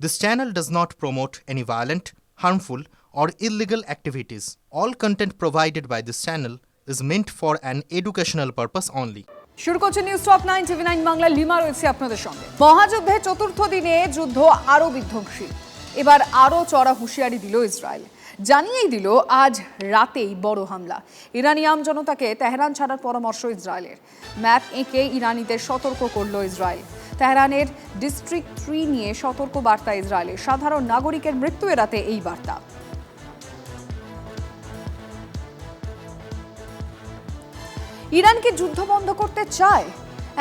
This channel does not promote any violent, harmful, or illegal activities. All content provided by this channel is meant for an educational purpose only. শুরু করছে news top 9 টিভি9 Bangla. Lima রয়েছে আপনাদের সঙ্গে। মহাযুদ্ধে চতুর্থ দিনে যুদ্ধ আরও বিধ্বংসী। এবার আরও চড়া হুঁশিয়ারি দিল ইসরায়েল। জানিয়েই দিল আজ রাতেই বড় হামলা। ইরানি আম জনতাকে তেহরান ছাড়ার পরামর্শ ইসরায়েলের। ম্যাপ এঁকে ইরানিদের সতর্ক করল ইসরায়েল। তেহরানের ডিস্ট্রিক্ট 3 নিয়ে সতর্ক বার্তা ইসরায়েলের। সাধারণ নাগরিকের মৃত্যু এড়াতে এই বার্তা। ইরান কি যুদ্ধ বন্ধ করতে চায়?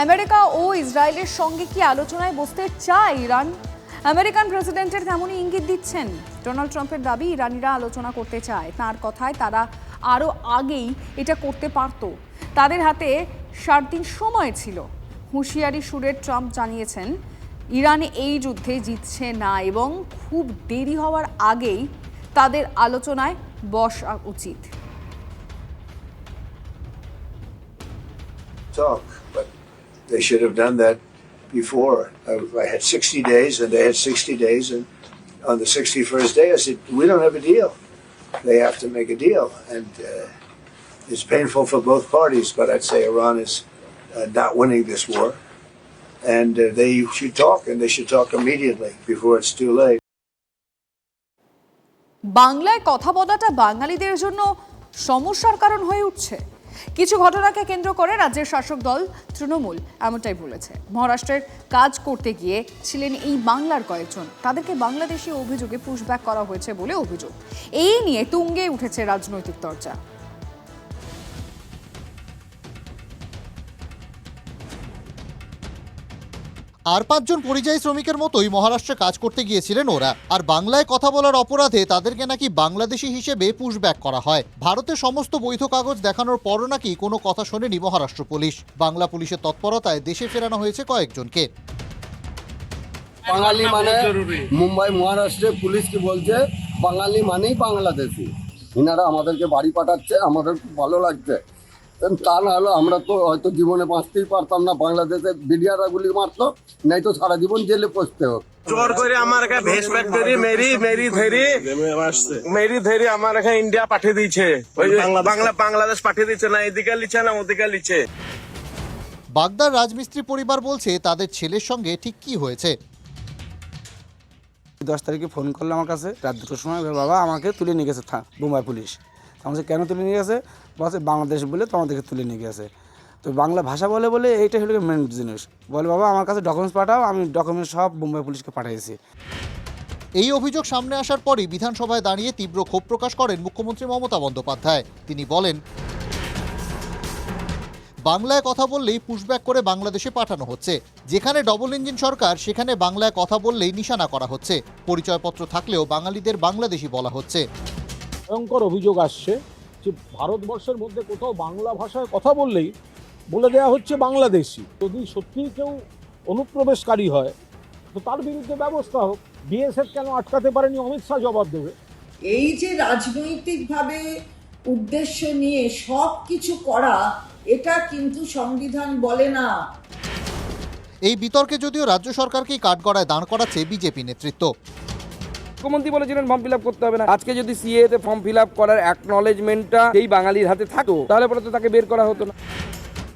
আমেরিকা ও ইসরায়েলের সঙ্গে কি আলোচনায় বসতে চায় ইরান? আমেরিকান প্রেসিডেন্টের তেমনই ইঙ্গিত দিচ্ছেন। ডোনাল্ড ট্রাম্পের দাবি ইরানিরা আলোচনা করতে চায়। তার কথায় তারা আরও আগেই এটা করতে পারত। তাদের হাতে 7 দিন সময় ছিল। হুঁশিয়ারি সুরে ট্রাম্প জানিয়েছেন ইরান এই যুদ্ধে জিতছে না এবং খুব দেরি হওয়ার আগেই তাদের আলোচনায় বসা উচিত। Talk, but they should have done that before. I had 60 days, and they had 60 days, and on the 61st day, I said, "We don't have a deal. They have to make a deal," and it's painful for both parties. But I'd say Iran is not winning this war, and they should talk, and they should talk immediately before it's too late. বাংলায় কথা বলাটা বাঙালিদের জন্য সমস্যার কারণ হয়ে উঠছে। কিছু ঘটনাকে কেন্দ্র করে রাজ্যের শাসক দল তৃণমূল এমনটাই বলেছে। মহারাষ্ট্রের কাজ করতে গিয়ে ছিলেন এই বাংলার কয়েকজন। তাদেরকে বাংলাদেশি অভিযোগে পুশব্যাক করা হয়েছে বলে অভিযোগ। এই নিয়ে তুঙ্গে উঠেছে রাজনৈতিক চর্চা। আর 5 জন পরিযায়ী শ্রমিকের মতোই মহারাষ্ট্রে কাজ করতে গিয়েছিলেন ওরা। আর বাংলায় কথা বলার অপরাধে তাদেরকে নাকি বাংলাদেশি হিসেবে পুশব্যাক করা হয়। ভারতের সমস্ত বৈধ কাগজ দেখানোর পরও নাকি কোনো কথা শোনেনি মহারাষ্ট্র পুলিশ। বাংলা পুলিশের তৎপরতায় দেশে ফেরানো হয়েছে কয়েকজনকে। বাঙালি মানে মুম্বাই মহারাষ্ট্রে পুলিশ কি বলছে, বাঙালি মানেই বাংলাদেশি। ইনারা আমাদেরকে বাড়ি পাঠাচ্ছে, আমাদের খুব ভালো লাগছে। তা না হলো আমরা তো হয়তো জীবনে বাঁচতেই পারতাম না। বাংলাদেশের বিডিআররা গুলি মারতো, নাই তো সারা জীবন জেলে পড়তে হোক। জোর করে আমার কাছে ভেস ফ্যাক্টরি মেরি ধেরি আমার কাছে ইন্ডিয়া পাঠিয়ে দিয়েছে। বাংলাদেশ পাঠিয়ে দিচ্ছে না, এদিকে লিচ্ছে না ওদিকে লিচ্ছে। বাগদার রাজমিস্ত্রি পরিবার বলছে তাদের ছেলের সঙ্গে ঠিক কি হয়েছে। 10 তারিখে ফোন করলো আমার কাছে রাত 2টার সময়, বাবা আমাকে তুলে নিয়ে গেছে মুম্বাই পুলিশ। আমাকে কেন তুলে নিয়ে গেছে? বলছে বাংলাদেশ বলে তো আমাদেরকে তুলে নিয়ে গেছে। তো বাংলা ভাষা বলে এইটাই হলো মেন জিনিস। বলে বাবা আমার কাছে ডকুমেন্টস পাঠাও, আমি ডকুমেন্টস সব মুম্বাই পুলিশকে পাঠিয়েছি। এই অভিযোগ সামনে আসার পরই বিধানসভায় দাঁড়িয়ে তীব্র ক্ষোভ প্রকাশ করেন মুখ্যমন্ত্রী মমতা বন্দ্যোপাধ্যায়। তিনি বলেন, বাংলায় কথা বললেই পুশব্যাক করে বাংলাদেশে পাঠানো হচ্ছে। যেখানে ডবল ইঞ্জিন সরকার সেখানে বাংলায় কথা বললেই নিশানা করা হচ্ছে। পরিচয়পত্র থাকলেও বাঙালিদের বাংলাদেশি বলা হচ্ছে। ভয়ঙ্কর অভিযোগ আসছে যে ভারতবর্ষের মধ্যে কোথাও বাংলা ভাষায় কথা বললেই বলে দেওয়া হচ্ছে বাংলাদেশি। যদি সত্যিই কেউ অনুপ্রবেশকারী হয় তো তার বিরুদ্ধে ব্যবস্থা হোক। বিএসএফ কেন আটকাতে পারেনি, অমিত শাহ জবাব দেবে। এই যে রাজনৈতিকভাবে উদ্দেশ্য নিয়ে সব কিছু করা, এটা কিন্তু সংবিধান বলে না। এই বিতর্কে যদিও রাজ্য সরকারকেই কাঠগড়ায় দাঁড় করাচ্ছে বিজেপি নেতৃত্ব। মুখ্যমন্ত্রী বলেছিলেন ফর্ম ফিল আপ করতে হবে না। আজকে যদি সিএ তে ফর্ম ফিল আপ করার অ্যাকনলেজমেন্টটা এই বাঙালির হাতে থাকতো তাহলে পরে তো তাকে বের করা হতো না।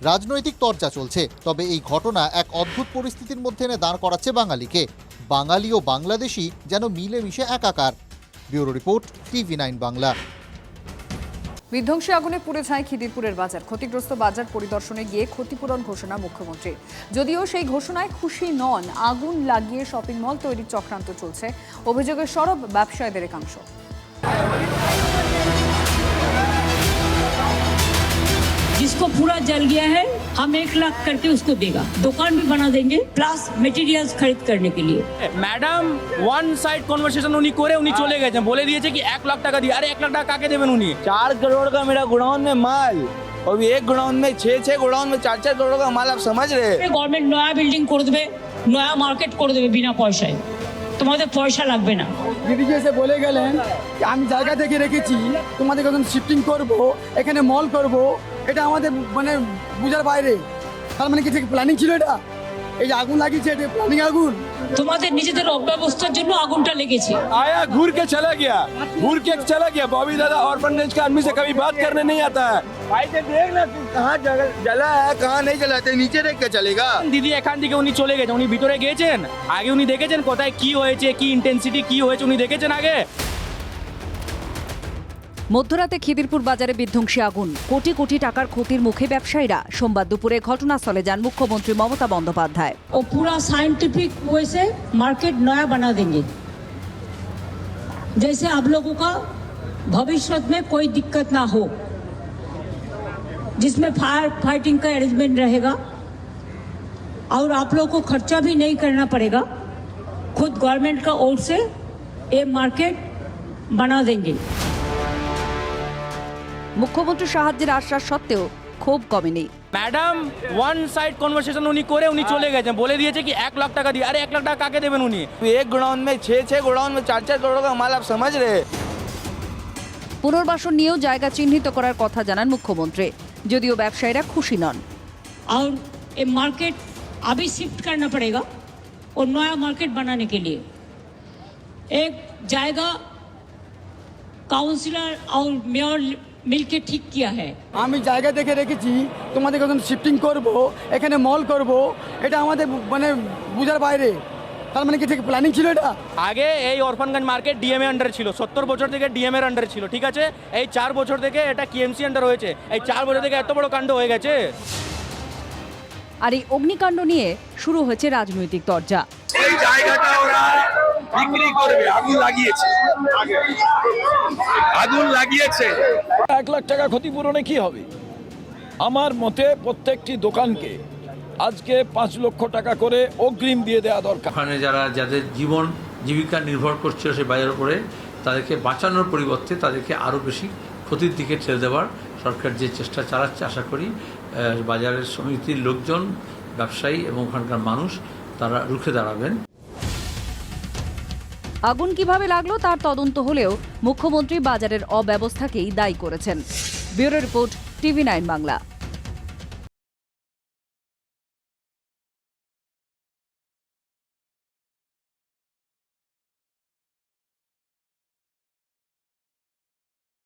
রাজনৈতিক চর্চা চলছে, তবে এই ঘটনা এক অদ্ভুত পরিস্থিতির মধ্যে এনে দাঁড় করাচ্ছে বাঙালিকে। বাঙালি ও বাংলাদেশি যেন মিলেমিশে একাকার। Bureau report, TV nine Bangla. বিধ্বংসী আগুনে পুড়ে ছাই খিদিরপুরের বাজার। ক্ষতিগ্রস্ত বাজার পরিদর্শনে গিয়ে ক্ষতিপূরণ ঘোষণা মুখ্যমন্ত্রীর। যদিও সেই ঘোষণায় খুশি নন। আগুন লাগিয়ে শপিং মল তৈরির চক্রান্ত চলছে, অভিযোগের সরব ব্যবসায়ীদের একাংশ। जिसको पूरा जल गया है हम 1 लाख करके उसको देगा, दुकान भी बना देंगे प्लस मटेरियल्स खरीद करने के लिए। ম্যাডাম ওয়ান সাইড কনভারসেশন উনি করে উনি চলে গেছেন, বলে দিয়েছে কি 1 লাখ টাকা দিয়ে। আরে 1 লাখ টাকা কাকে দেবেন উনি? 4 करोड़ का मेरा गोडाउन में माल, और एक गोडाउन में 6 गोडाउन में 4 करोड़ का माल। आप समझ रहे हैं? गवर्नमेंट नया बिल्डिंग করে দেবে, নয়া মার্কেট করে দেবে বিনা পয়সায়। তোমাদের পয়সা লাগবে না। দিদি যে বলে গেলেন আমি জায়গা দেখে রেখেছি, তোমাদের যখন শিফটিং করব, এখানে মল করব, এটা আমাদের মানে বুঝার বাইরে। তার মানে কি ঠিক প্ল্যানিং ছিল? এটা এই যে আগুন লাগিয়েছে, এটা প্ল্যানিং আগুন। তোমাদের নিজেদের অব্যবস্থার জন্য আগুনটা লেগেছে। आया घूर के चला गया बॉबी दादा ऑर्फनेज के आदमी से कभी बात करने नहीं आता है। भाई देख ना कहाँ जला है कहाँ नहीं जलाते, नीचे देख के चलेगा। দিদি এখান থেকে উনি চলে গেছেন, উনি ভিতরে গিয়েছেন, আগে উনি দেখেছেন কোথায় কি হয়েছে, কি ইন্টেন্সিটি কি হয়েছে উনি দেখেছেন আগে। মধ্যরাতে খিদিরপুর বাজারে বিধ্বংসী আগুন, কোটি কোটি টাকার ক্ষতির মুখে ব্যবসায়ীরা। সোমবার দুপুরে ঘটনাস্থলে যান মুখ্যমন্ত্রী মমতা বন্দ্যোপাধ্যায়। और पूरा साइंटिफिक वे से मार्केट नया बना देंगे, जैसे आप लोगों का भविष्य में कोई दिक्कत ना हो, जिसमें फायर फाइटिंग का अरेंजमेंट रहेगा और आप लोगों को खर्चा भी नहीं करना पड़ेगा। खुद गवर्नमेंट का ओर से ये मार्केट बना देंगे। মুখ্যমন্ত্রী সাহায্যের আশ্বাস সত্ত্বেও ক্ষোভ কমেনি। ম্যাডাম ওয়ান সাইড কনভারসেশন উনি করে উনি চলে গেছেন, বলে দিয়েছে কি 1 লাখ টাকা দিয়ে। আরে 1 লাখ টাকা কাকে দেবেন উনি? एक गोडाउन में 6 गोडाउन में 4 करोड़ का माल, आप समझ रहे? পুনর্বাসন নিয়েও জায়গা চিহ্নিত করার কথা জানান মুখ্যমন্ত্রী, যদিও ব্যবসায়ীরা খুশি নন। और ये मार्केट अभी शिफ्ट करना पड़ेगा और नया मार्केट बनाने के लिए एक जाएगा काउंसिलर और मेयर मिलके ठीक किया है। আমি জায়গা দেখে রেখেছি, তোমাদের যখন শিফটিং করব, এখানে মল করব, এটা আমাদের মানে বুঝার বাইরে। তার মানে কি ঠিক প্ল্যানিং ছিল এটা? আগে এই অরফানগঞ্জ মার্কেট ডিএমএ আন্ডারে ছিল, 70 বছর থেকে ডিএমএ এর আন্ডারে ছিল, ঠিক আছে? এই 4 বছর থেকে এটা কিএমসি আন্ডার হয়েছে, এই 4 বছর থেকে এত বড় কাণ্ড হয়ে গেছে। আর এই অগ্নিকাণ্ড নিয়ে শুরু হয়েছে রাজনৈতিক তরজা। এই জায়গাটা ওরা বিক্রি করবে, আগুন লাগিয়েছে। 1 লাখ টাকা ক্ষতিপূরণে কি হবে? আমার মতে প্রত্যেকটি দোকানকে আজকে 5 লক্ষ টাকা করে অগ্রিম দিয়ে দেওয়া দরকার। ওখানে যাদের জীবন জীবিকা নির্ভর করছিল সেই বাজারের উপরে, তাদেরকে বাঁচানোর পরিবর্তে তাদেরকে আরও বেশি ক্ষতির দিকে ঠেলে দেওয়ার সরকার যে চেষ্টা চালাচ্ছে, আশা করি বাজারের সমিতির লোকজন, ব্যবসায়ী এবং ওখানকার মানুষ তারা রুখে দাঁড়াবেন। আগুন কিভাবে লাগলো তার তদন্ত হলেও মুখ্যমন্ত্রী বাজারের অব্যবস্থাকেই দায়ী করেছেন। Bureau report, TV9 Bangla.